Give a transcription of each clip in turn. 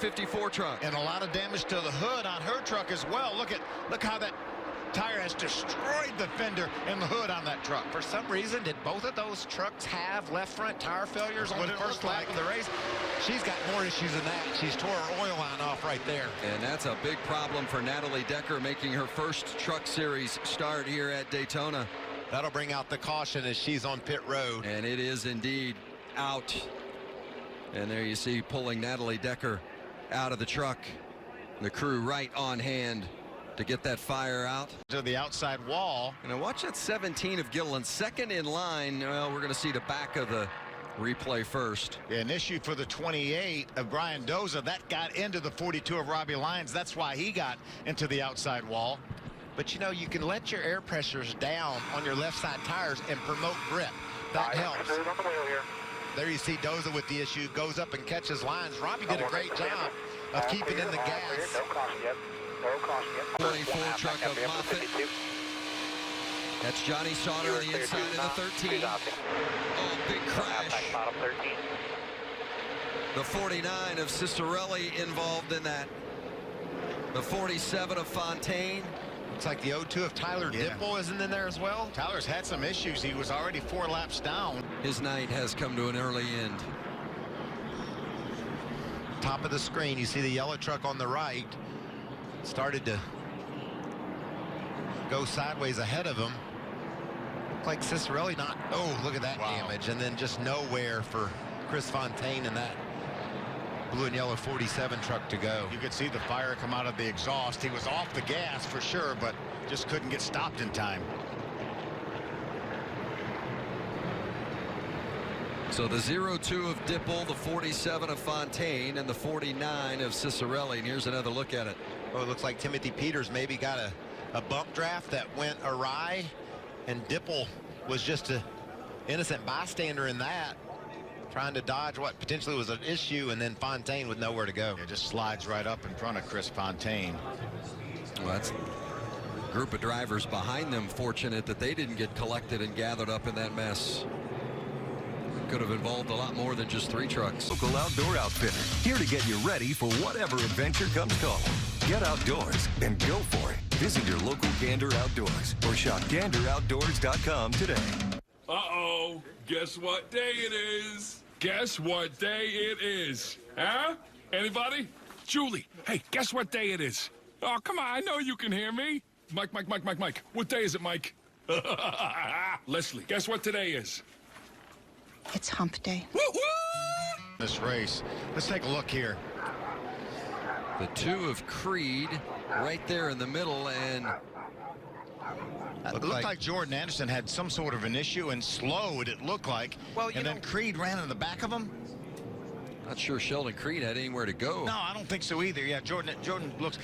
54 truck. And a lot of damage to the hood on her truck as well. Look how that tire has destroyed the fender and the hood on that truck. For some reason, did both of those trucks have left front tire failures on the first lap of the race? She's got more issues than that. She's tore her oil line off right there. And that's a big problem for Natalie Decker, making her first Truck Series start here at Daytona. That'll bring out the caution as she's on pit road. And it is indeed out. And there you see pulling Natalie Decker out of the truck. The crew right on hand to get that fire out. To the outside wall. And watch that 17 of Dillon, second in line. Well, we're going to see the back of the replay first. An issue for the 28 of Brian Doza. That got into the 42 of Robbie Lyons. That's why he got into the outside wall. But, you know, you can let your air pressures down on your left side tires and promote grip. That helps. There you see Doza with the issue. Goes up and catches Lyons. Robbie did a great job of keeping in the gas. No caution yet. No caution yet. 24 truck of Moffitt. That's Johnny Sauter on the inside of the 13. Oh, big crash. Bottom 13. The 49 of Cicerelli involved in that. The 47 of Fontaine. Looks like the 02 of Tyler Dipple isn't in there as well. Tyler's had some issues. He was already 4 laps down. His night has come to an early end. Top of the screen, you see the yellow truck on the right. Started to go sideways ahead of him. Looked like Cicerelli not. Oh, look at that damage. And then just nowhere for Chris Fontaine and that blue and yellow 47 truck to go. You could see the fire come out of the exhaust. He was off the gas for sure, but just couldn't get stopped in time. So the 02 of Dipple, the 47 of Fontaine, and the 49 of Cicerelli. And here's another look at it. Oh, it looks like Timothy Peters maybe got a bump draft that went awry, and Dipple was just an innocent bystander in that, trying to dodge what potentially was an issue, and then Fontaine with nowhere to go. It just slides right up in front of Chris Fontaine. Well, that's a group of drivers behind them fortunate that they didn't get collected and gathered up in that mess. Could have involved a lot more than just 3 trucks. Local outdoor outfitter, here to get you ready for whatever adventure comes calling. Get outdoors and go for it. Visit your local Gander Outdoors or shop ganderoutdoors.com today. Uh-oh, guess what day it is? Guess what day it is? Huh? Anybody? Julie, hey, guess what day it is? Oh, come on, I know you can hear me. Mike. What day is it, Mike? Leslie, guess what today is? It's hump day. Woo-woo! This race. Let's take a look here. The 2 of Creed right there in the middle, and it looked like Jordan Anderson had some sort of an issue and slowed, it looked like. Well, and then Creed ran in the back of him. not sure Sheldon Creed had anywhere to go. No, I don't think so either. Yeah, Jordan looks.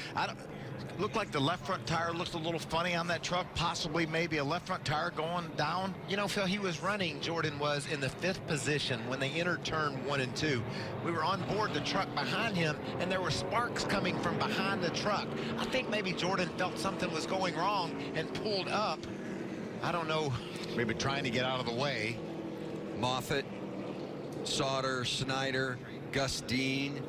Looked like the left front tire looked a little funny on that truck. Possibly maybe a left front tire going down. You know, Phil, he was running, Jordan was in the 5th position when they entered turn 1 and 2. We were on board the truck behind him, and there were sparks coming from behind the truck. I think maybe Jordan felt something was going wrong and pulled up. I don't know. Maybe trying to get out of the way. Moffitt, Sauter, Snyder, Gus Dean,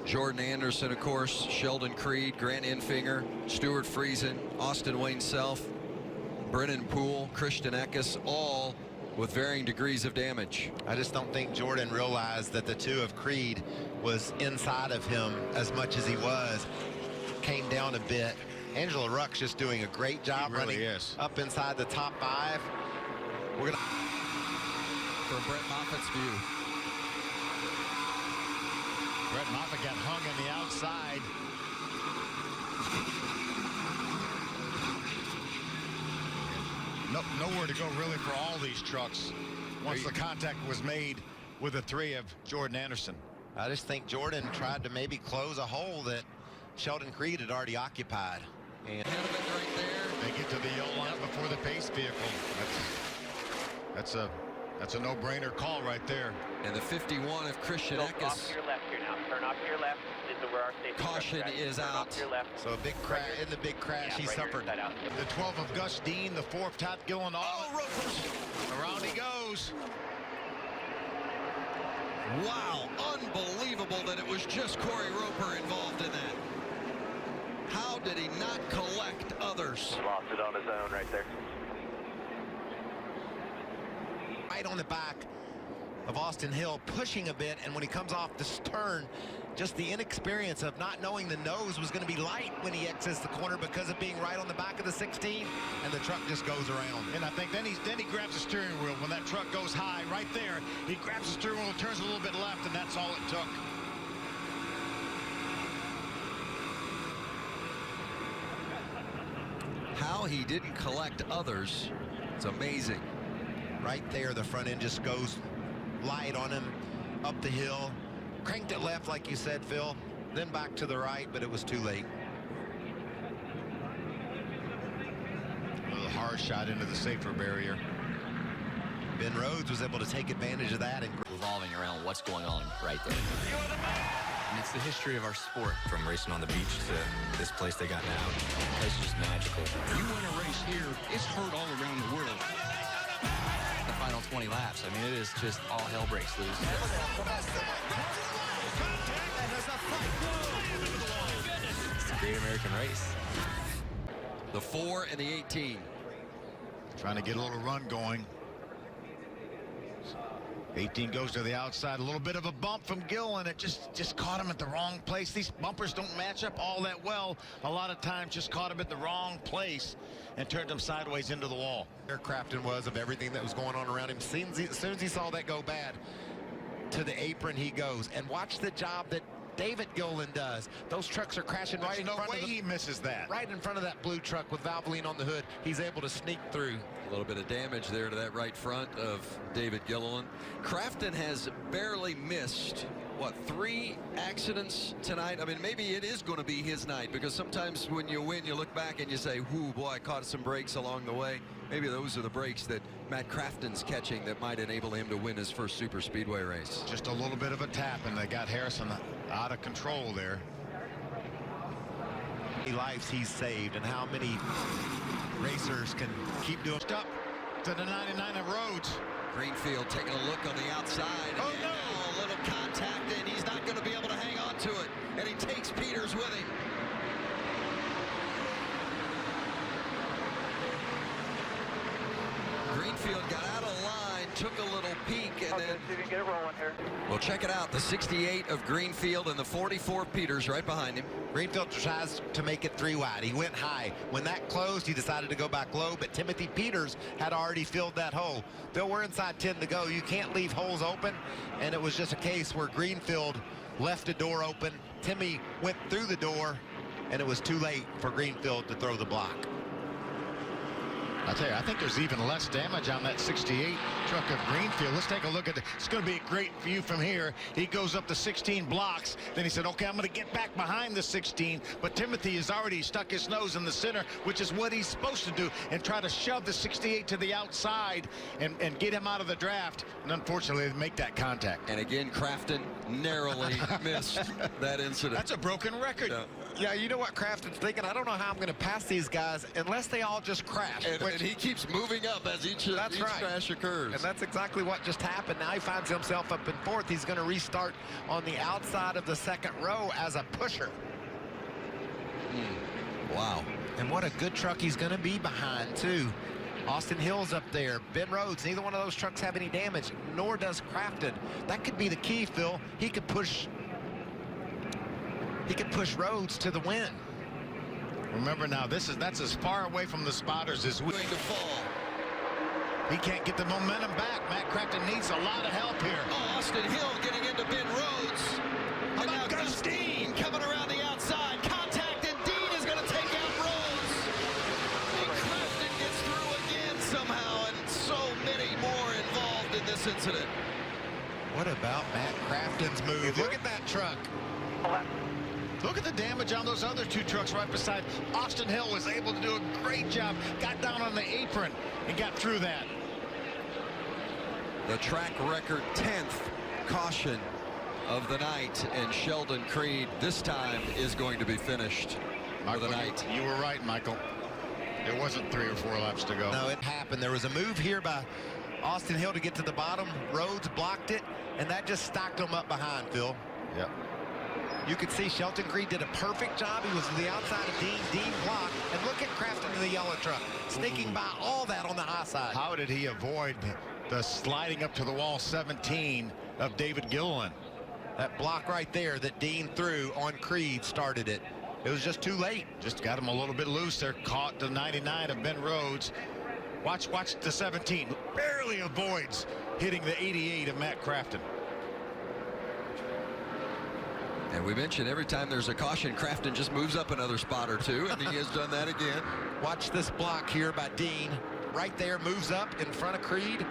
Jordan Anderson, of course, Sheldon Creed, Grant Enfinger, Stuart Friesen, Austin Wayne Self, Brennan Poole, Christian Eckes, all with varying degrees of damage. I just don't think Jordan realized that the 2 of Creed was inside of him as much as he was. Came down a bit. Angela Ruck's just doing a great job running up inside the top 5. We're gonna from Brett Moffitt's view. Brett Moffitt got hung on the outside. Nowhere to go really for all these trucks once the contact was made with the 3 of Jordan Anderson. I just think Jordan tried to maybe close a hole that Sheldon Creed had already occupied. And Ahead of it right there. They get to the yellow line before the pace vehicle. That's a no-brainer call right there. And the 51 of Christian Off Eckes. to your left here now. Turn off to your left. This is where our safety Caution truck is Turn out. off to your left. so a big crash. In the big crash, he right here, suffered. inside out. The 12 of Gus Dean, the 4 of Todd Gillen. Around he goes. Wow, unbelievable that it was just Corey Roper involved in that. How did he not collect others? Lost it on his own right there. Right on the back of Austin Hill, pushing a bit, and when he comes off this turn, just the inexperience of not knowing the nose was going to be light when he exits the corner because of being right on the back of the 16, and the truck just goes around. And I think then he grabs the steering wheel when that truck goes high right there. He grabs the steering wheel, turns a little bit left, and that's all it took. How he didn't collect others, it's amazing. Right there, the front end just goes light on him up the hill. Cranked it left, like you said, Phil, then back to the right, but it was too late. A little hard shot into the safer barrier. Ben Rhodes was able to take advantage of that and revolving around what's going on right there. And it's the history of our sport. From racing on the beach to this place they got now. It's just magical. You win a race here, it's heard all around the world. The final 20 laps, I mean, it is just all hell breaks loose. It's the great American race. The 4 and the 18. Trying to get a little run going. 18 goes to the outside, a little bit of a bump from Dillon. It just caught him at the wrong place. These bumpers don't match up all that well. A lot of times just caught him at the wrong place and turned him sideways into the wall. Where Crafton was of everything that was going on around him. As soon as he saw that go bad, to the apron he goes. And watch the job that David Dillon does. Those trucks are crashing right in front of he misses that. Right in front of that blue truck with Valvoline on the hood. He's able to sneak through. A little bit of damage there to that right front of David Dillon. Crafton has barely missed, what, 3 accidents tonight? I mean, maybe it is going to be his night, because sometimes when you win, you look back and you say, whoo, boy, I caught some breaks along the way. Maybe those are the breaks that Matt Crafton's catching that might enable him to win his first super speedway race. Just a little bit of a tap, and they got Harrison out of control there. How many lives he's saved, and how many racers can keep doing Up to the 99 of Rhodes. Greenfield taking a look on the outside. Oh, and no. now a little contact, and he's not going to be able to hang on to it. And he takes Peters with him. Greenfield got out of line, took a little peek, and then... See if you can get it rolling here. Well, check it out. The 68 of Greenfield and the 44 Peters right behind him. Greenfield tries to make it 3 wide. He went high. When that closed, he decided to go back low, but Timothy Peters had already filled that hole. Though we're inside 10 to go, you can't leave holes open, and it was just a case where Greenfield left a door open. Timmy went through the door, and it was too late for Greenfield to throw the block. I'll tell you, I think there's even less damage on that 68 truck of Greenfield. Let's take a look at it. It's going to be a great view from here. He goes up to 16 blocks. Then he said, okay, I'm going to get back behind the 16. But Timothy has already stuck his nose in the center, which is what he's supposed to do, and try to shove the 68 to the outside and get him out of the draft. And unfortunately, they make that contact. And again, Crafton narrowly missed that incident. That's a broken record. Yeah, you know what Crafton's thinking? I don't know how I'm going to pass these guys unless they all just crash. And he keeps moving up as each crash occurs. And that's exactly what just happened. Now he finds himself up in 4th. He's going to restart on the outside of the 2nd row as a pusher. Wow. And what a good truck he's going to be behind, too. Austin Hill's up there. Ben Rhodes, neither one of those trucks have any damage, nor does Crafton. That could be the key, Phil. He could push Rhodes to the win. Remember now, that's as far away from the spotters as we Going to fall. He can't get the momentum back. Matt Crafton needs a lot of help here. Oh, Austin Hill getting into Ben Rhodes. And now Gus Dean coming around the outside. Contact, and Dean is going to take out Rhodes. And Crafton gets through again somehow, and so many more involved in this incident. What about Matt Crafton's move? Look at that truck. Look at the damage on those other 2 trucks right beside. Austin Hill was able to do a great job. Got down on the apron and got through that. The track record 10th caution of the night, and Sheldon Creed this time is going to be finished for the night. You were right, Michael. There wasn't 3 or 4 laps to go. No, it happened. There was a move here by Austin Hill to get to the bottom. Rhodes blocked it, and that just stacked them up behind, Phil. Yep. You could see Shelton Creed did a perfect job. He was to the outside of Dean. Dean blocked. And look at Crafton in the yellow truck, sneaking by all that on the high side. How did he avoid the sliding up to the wall 17 of David Gilliland? That block right there that Dean threw on Creed started it. It was just too late. Just got him a little bit loose there. Caught the 99 of Ben Rhodes. Watch the 17. Barely avoids hitting the 88 of Matt Crafton. And we mentioned every time there's a caution, Crafton just moves up another spot or two, and he has done that again. Watch this block here by Dean. Right there, moves up in front of Creed.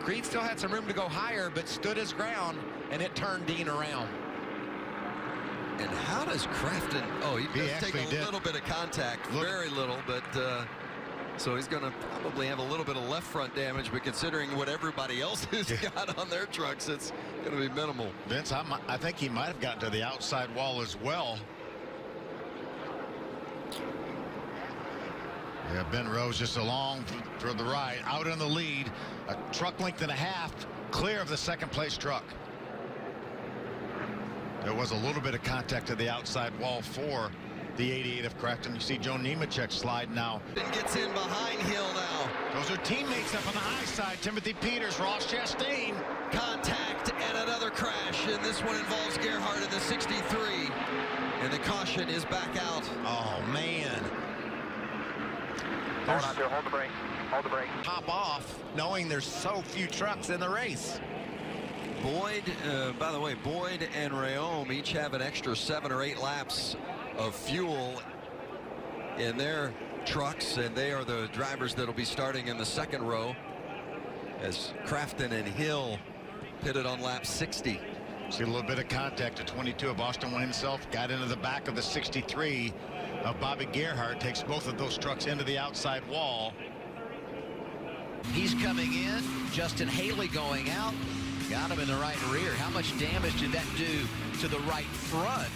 Creed still had some room to go higher, but stood his ground, and it turned Dean around. And how does Crafton, oh, he does take a did. little bit of contact, very little, but so he's going to probably have a little bit of left front damage, but considering what everybody else has got on their trucks, it's going to be minimal. Vince, I think he might have gotten to the outside wall as well. Yeah, Ben Rhodes just along for the right, out in the lead, a truck length and a half, clear of the second place truck. There was a little bit of contact to the outside wall for the 88 of Crafton. You see Joe Nemechek slide now. And gets in behind Hill now. Those are teammates up on the high side. Timothy Peters, Ross Chastain. Contact and another crash, and this one involves Gerhardt in the 63. And the caution is back out. Oh, man. Hold on there, hold the brake. Hold the brake. Pop off, knowing there's so few trucks in the race. Boyd, by the way, Boyd and Rayom each have an extra 7 or 8 laps of fuel in their trucks, and they are the drivers that will be starting in the second row as Crafton and Hill pitted on lap 60. See a little bit of contact. The 22 of Austin Wayne himself got into the back of the 63 of Bobby Gerhardt, takes both of those trucks into the outside wall. He's coming in. Justin Haley going out. Got him in the right rear. How much damage did that do to the right front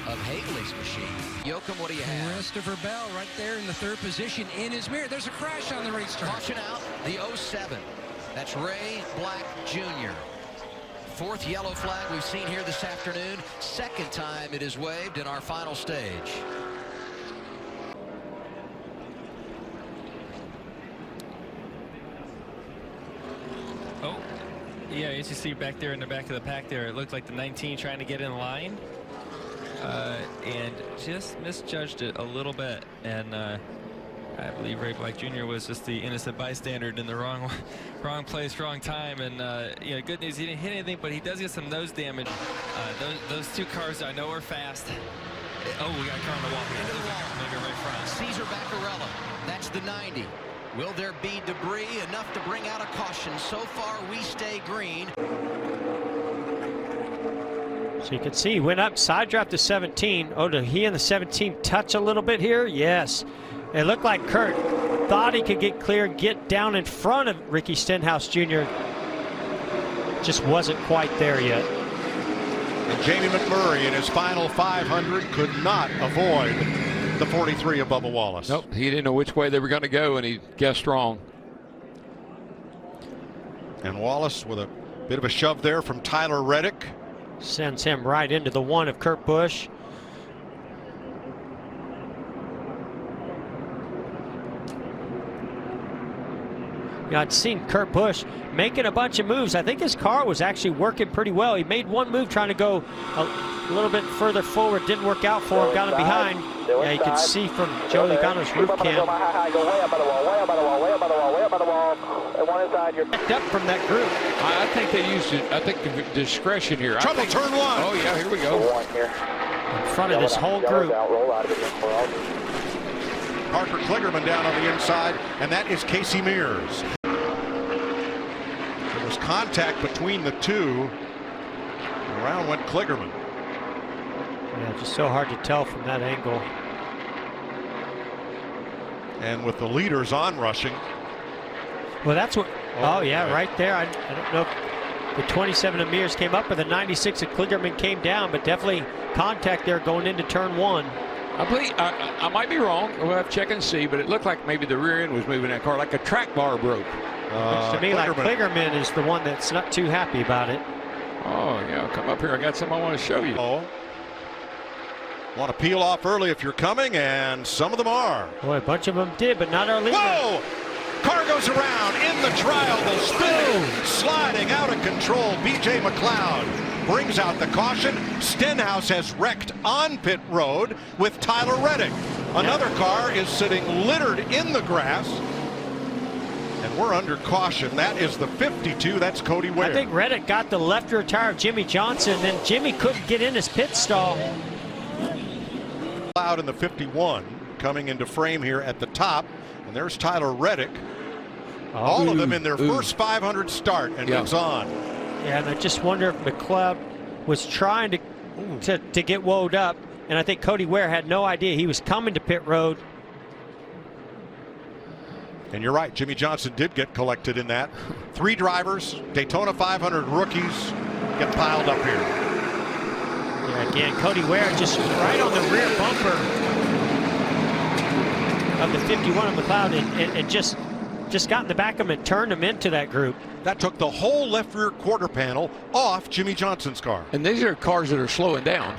of Haley's machine? Yoakum, what do you have? Christopher Bell right there in the 3rd position in his mirror. There's a crash on the racetrack. Caution out, the 07. That's Ray Black Jr. 4th yellow flag we've seen here this afternoon. 2nd time it is waved in our final stage. Oh, yeah, as you see back there in the back of the pack there, it looked like the 19 trying to get in line and just misjudged it a little bit. And I believe Ray Black Jr. was just the innocent bystander in the wrong place, wrong time. And you know, good news, he didn't hit anything, but he does get some nose damage. Those 2 cars I know are fast. Oh, we got a car on the wall. Into the wall. Maybe right front. Caesar Vaccarella. That's the 90. Will there be debris enough to bring out a caution? So far, we stay green. So you can see he went up, side draft to 17. Oh, did he and the 17 touch a little bit here? Yes. It looked like Kurt thought he could get clear, get down in front of Ricky Stenhouse Jr. Just wasn't quite there yet. And Jamie McMurray in his final 500 could not avoid the 43 of Bubba Wallace. Nope, he didn't know which way they were going to go, and he guessed wrong. And Wallace with a bit of a shove there from Tyler Reddick. Sends him right into the 1 of Kurt Busch. Yeah, I'd seen Kurt Busch making a bunch of moves. I think his car was actually working pretty well. He made one move trying to go a little bit further forward. Didn't work out for him. Got him behind. Yeah, you can see from Joe Logano's roof cam. Picked up from that group. I think they used it. I think the discretion here. Trouble, turn 1. Oh, yeah, here we go. In front of this whole group. Parker Kligerman down on the inside, and that is Casey Mears. There was contact between the 2. Around went Kligerman. Yeah, just so hard to tell from that angle. And with the leaders on rushing. Well, that's what. Oh, yeah, right there. I don't know if the 27 of Mears came up, or the 96 of Kligerman came down, but definitely contact there going into turn 1. I believe I might be wrong. We'll have to check and see, but it looked like maybe the rear end was moving that car, like a track bar broke. Looks to me like Kligerman is the one that's not too happy about it. Oh, yeah, come up here. I got something I want to show you. Oh. Want to peel off early if you're coming, and some of them are. Boy, a bunch of them did, but not our leader. Whoa! Car goes around in the trial. The spin sliding out of control. B.J. McLeod brings out the caution. Stenhouse has wrecked on pit road with Tyler Reddick. Another car is sitting littered in the grass. And we're under caution. That is the 52. That's Cody Ware. I think Reddick got the left rear tire of Jimmie Johnson, then Jimmie couldn't get in his pit stall. Out in the 51 coming into frame here at the top. And there's Tyler Reddick. All of them in their first 500 start, and moves on. Yeah, and I just wonder if McLeod was trying to get woed up, and I think Cody Ware had no idea he was coming to pit road. And you're right, Jimmie Johnson did get collected in that. 3 drivers, Daytona 500 rookies get piled up here. Yeah, again, Cody Ware just right on the rear bumper of the 51 of McLeod, and just got in the back of him and turned him into that group. That took the whole left rear quarter panel off Jimmie Johnson's car. And these are cars that are slowing down,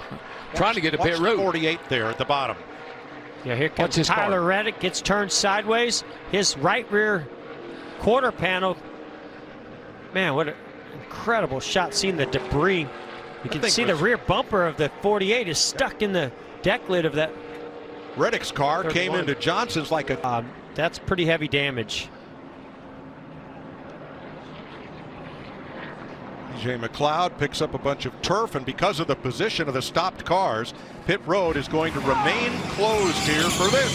trying to get to pit road. 48 there at the bottom. Yeah, here comes Tyler Reddick, gets turned sideways. His right rear quarter panel. Man, what an incredible shot, seeing the debris. You can see the rear bumper of the 48 is stuck in the deck lid of that. Reddick's car came into Johnson's like a... that's pretty heavy damage. B.J. McLeod picks up a bunch of turf, and because of the position of the stopped cars, pit road is going to remain closed here for this.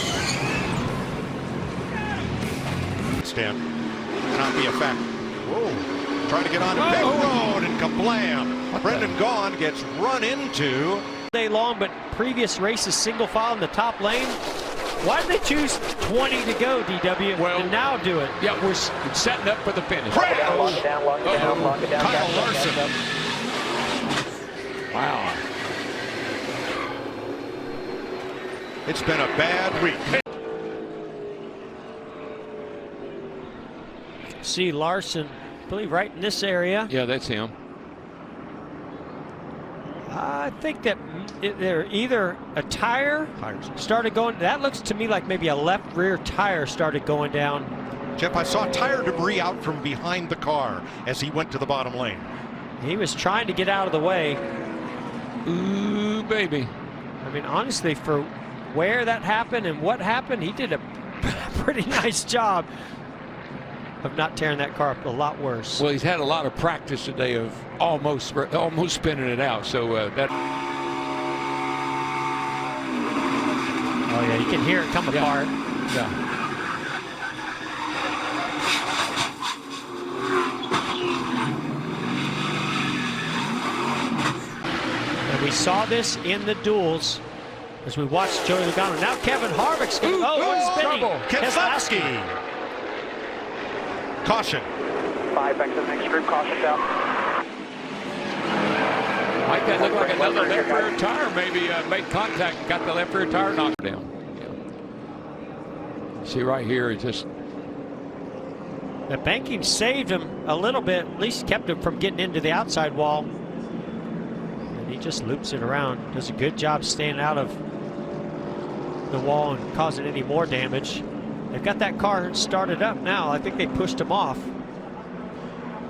Stand cannot be a fact. Whoa, trying to get on pit road and kablam. Brendan Gaughan gets run into. Day long, but previous races single file in the top lane. Why did they choose 20 to go, DW, and now do it? Yeah, we're setting up for the finish. Lock it down, lock it down, lock it down. Kyle Larson. Wow. It's been a bad week. See Larson, I believe right in this area. Yeah, that's him. I think that they're either a tire started going. That looks to me like maybe a left rear tire started going down. Jeff, I saw tire debris out from behind the car as he went to the bottom lane. He was trying to get out of the way. Ooh, baby. I mean, honestly, for where that happened and what happened, he did a pretty nice job of not tearing that car up a lot worse. Well, he's had a lot of practice today of almost spinning it out. So that. Oh yeah, you can hear it come apart. Yeah. And we saw this in the duels as we watched Joey Logano. Now Kevin Harvick's going. What's spinning? Keselowski. Caution. 5 back to the next group. Caution's out. Might that look like another left rear tire? Maybe made contact, got the left rear tire knocked down. Yeah. See right here, it just. The banking saved him a little bit, at least kept him from getting into the outside wall. And he just loops it around. Does a good job staying out of the wall and causing any more damage. They've got that car started up now. I think they pushed him off.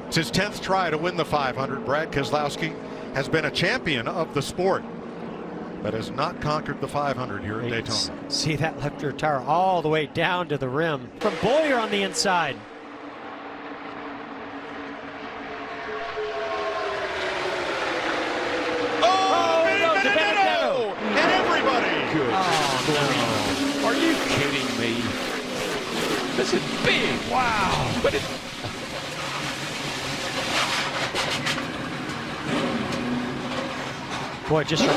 It's his 10th try to win the 500. Brad Keselowski has been a champion of the sport, but has not conquered the 500 here at Daytona. See that left rear tire all the way down to the rim. From Boyer on the inside. Oh, and everybody. Good. Oh, no. Are you kidding me? This is big. Wow. But it. Boy, it just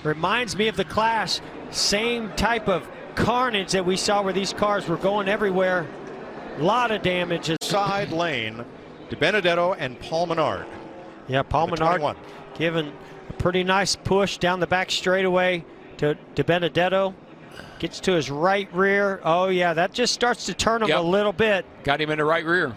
reminds me of the Clash. Same type of carnage that we saw where these cars were going everywhere. A lot of damage. Side lane, DiBenedetto and Paul Menard. Yeah, Paul Menard giving a pretty nice push down the back straightaway to DiBenedetto. Gets to his right rear. Oh, yeah, that just starts to turn him a little bit. Got him in the right rear.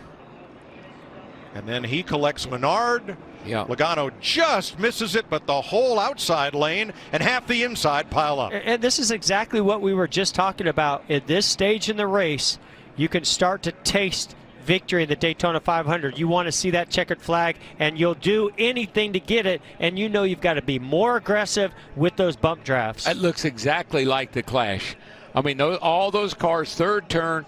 And then he collects Menard. Yeah. Logano just misses it, but the whole outside lane and half the inside pile up. And this is exactly what we were just talking about. At this stage in the race, you can start to taste victory in the Daytona 500. You want to see that checkered flag, and you'll do anything to get it, and you know you've got to be more aggressive with those bump drafts. It looks exactly like the Clash. I mean, all those cars, third turn,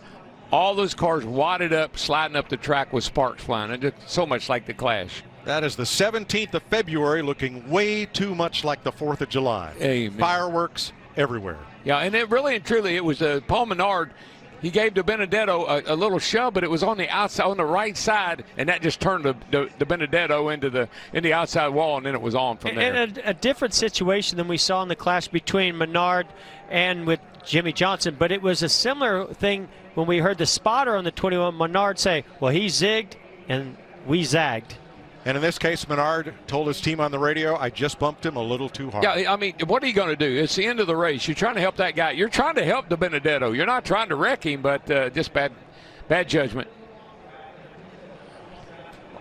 all those cars wadded up, sliding up the track with sparks flying. It looked so much like the Clash. That is the 17th of February, looking way too much like the 4th of July. Amen. Fireworks everywhere. Yeah, and it really and truly, it was Paul Menard. He gave to Benedetto a little shove, but it was on the outside, on the right side, and that just turned the Benedetto into the outside wall, and then it was on from there. And a different situation than we saw in the clash between Menard and with Jimmie Johnson, but it was a similar thing when we heard the spotter on the 21, Menard say, well, he zigged and we zagged. And in this case, Menard told his team on the radio, I just bumped him a little too hard. Yeah, I mean, what are you going to do? It's the end of the race. You're trying to help that guy. You're trying to help the Benedetto. You're not trying to wreck him, but just bad judgment.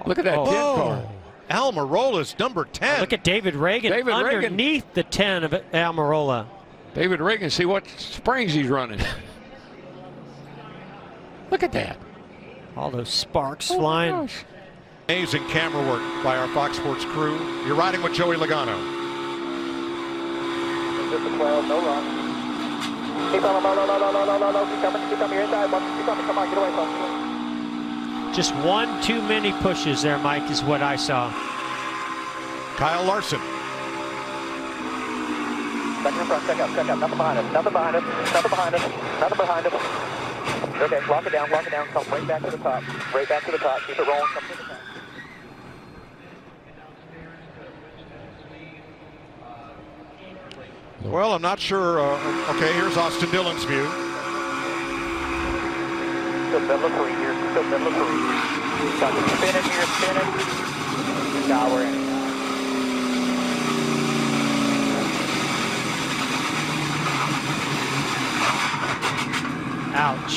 Look at that 10 car. Almirola's number 10. Look at David Ragan underneath the 10 of Almirola. David Ragan, see what springs he's running. Look at that. All those sparks flying. Amazing camera work by our Fox Sports crew. You're riding with Joey Logano. Just a 12, no run. Keep on, no. Keep coming, you're inside. Keep coming, come on, get away from him. Just one too many pushes there, Mike, is what I saw. Kyle Larson. Back in front, check up. Nothing behind us. Nothing behind us. Okay, lock it down. Come right back to the top. Keep it rolling. Come to the top. Well, I'm not sure. Okay, here's Austin Dillon's view. Still middle of 3 here. Got to spinning. Now we're in. Ouch.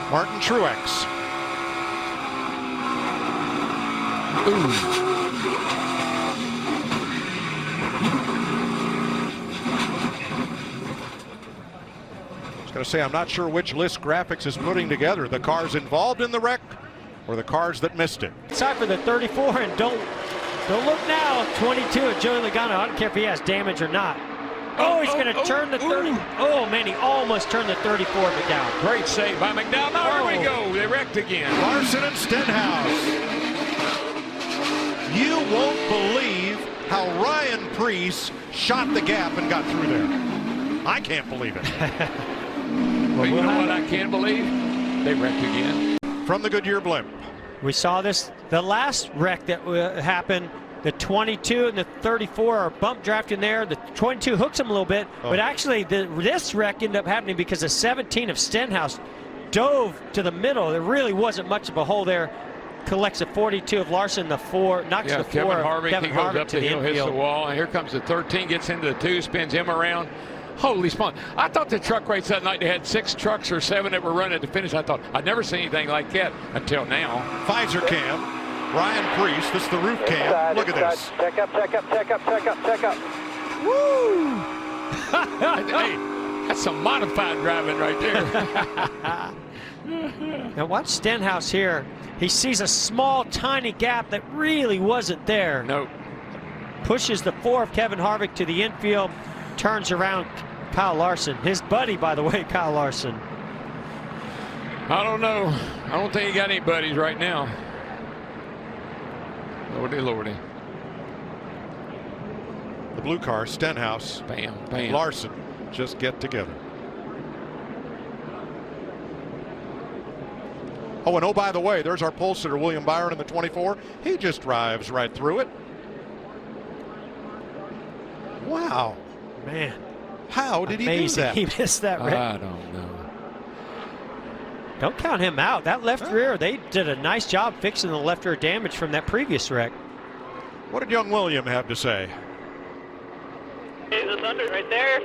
Martin Truex. Ooh. I was going to say, I'm not sure which list graphics is putting together, the cars involved in the wreck or the cars that missed it. It's time for the 34, and don't look now. 22 of Joey Logano. I don't care if he has damage or not. Oh, he's going to turn the 30. Oh, man, he almost turned the 34 McDowell. Great save by McDowell. Now here we go. They wrecked again. Larson and Stenhouse. You won't believe how Ryan Preece shot the gap and got through there. I can't believe it. Well, you know what I can't believe? They wrecked again. From the Goodyear blimp. We saw this, the last wreck that happened. The 22 and the 34 are bump drafting there. The 22 hooks him a little bit, but actually this wreck ended up happening because the 17 of Stenhouse dove to the middle. There really wasn't much of a hole there. Collects the 42 of Larson, the 4, knocks the 4 Kevin Harvick, Kevin he goes Harvick up to the the hill, hits the infield. wall, and here comes the 13, gets into the 2, spins him around. Holy smokes. I thought the truck race that night, they had 6 trucks or 7 that were running at the finish. I thought, I'd never seen anything like that until now. Pfizer cam. Ryan Preece, this is the roof cam. Inside, Look at this. Check up. Woo! Hey, that's some modified driving right there. Now watch Stenhouse here. He sees a small, tiny gap that really wasn't there. Nope. Pushes the 4 of Kevin Harvick to the infield, turns around Kyle Larson. His buddy, by the way, Kyle Larson. I don't know. I don't think he got any buddies right now. Lordy. The blue car, Stenhouse, bam. Larson just get together. Oh, and by the way, there's our pole sitter, William Byron in the 24. He just drives right through it. Wow. Man. How did he do Amazing. that? He missed that wreck. I don't know. Don't count him out. That left rear, they did a nice job fixing the left rear damage from that previous wreck. What did young William have to say? Hey, the thunder right there.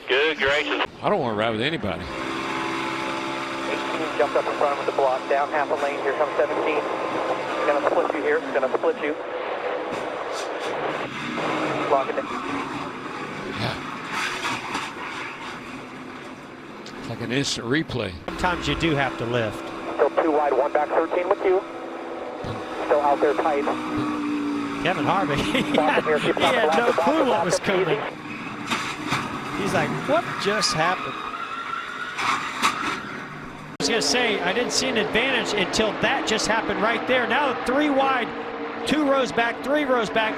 Good gracious. I don't want to ride with anybody. 18 jumped up in front with the block. Down half a lane. Here comes 17. It's going to split you here. It's going to split you. Lock it down. It's like an instant replay. Sometimes you do have to lift. Still 2 wide, 1 back, 13 with you. Still out there tight. Kevin Harvick, he had no clue what was coming. He's like, what just happened? I was going to say, I didn't see an advantage until that just happened right there. Now 3 wide, 2 rows back, 3 rows back.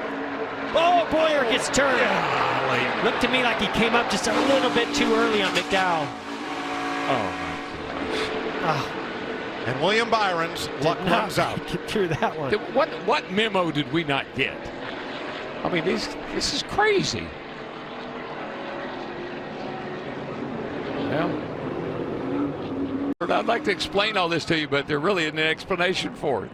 Oh, Boyer gets turned. Yeah. Looked to me like he came up just a little bit too early on McDowell. Oh. And William Byron's luck runs out. Get through that one. What memo did we not get? I mean, this is crazy. Well, I'd like to explain all this to you, but there really isn't an explanation for it.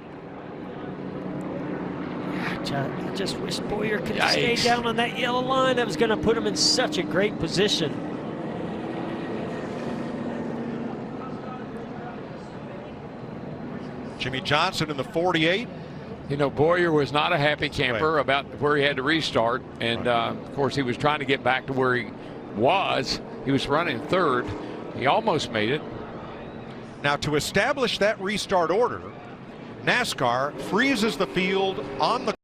I just wish Boyer could have stayed down on that yellow line. That was going to put him in such a great position. Jimmie Johnson in the 48. You know, Boyer was not a happy camper about where he had to restart. And, of course, he was trying to get back to where he was. He was running third. He almost made it. Now, to establish that restart order, NASCAR freezes the field on the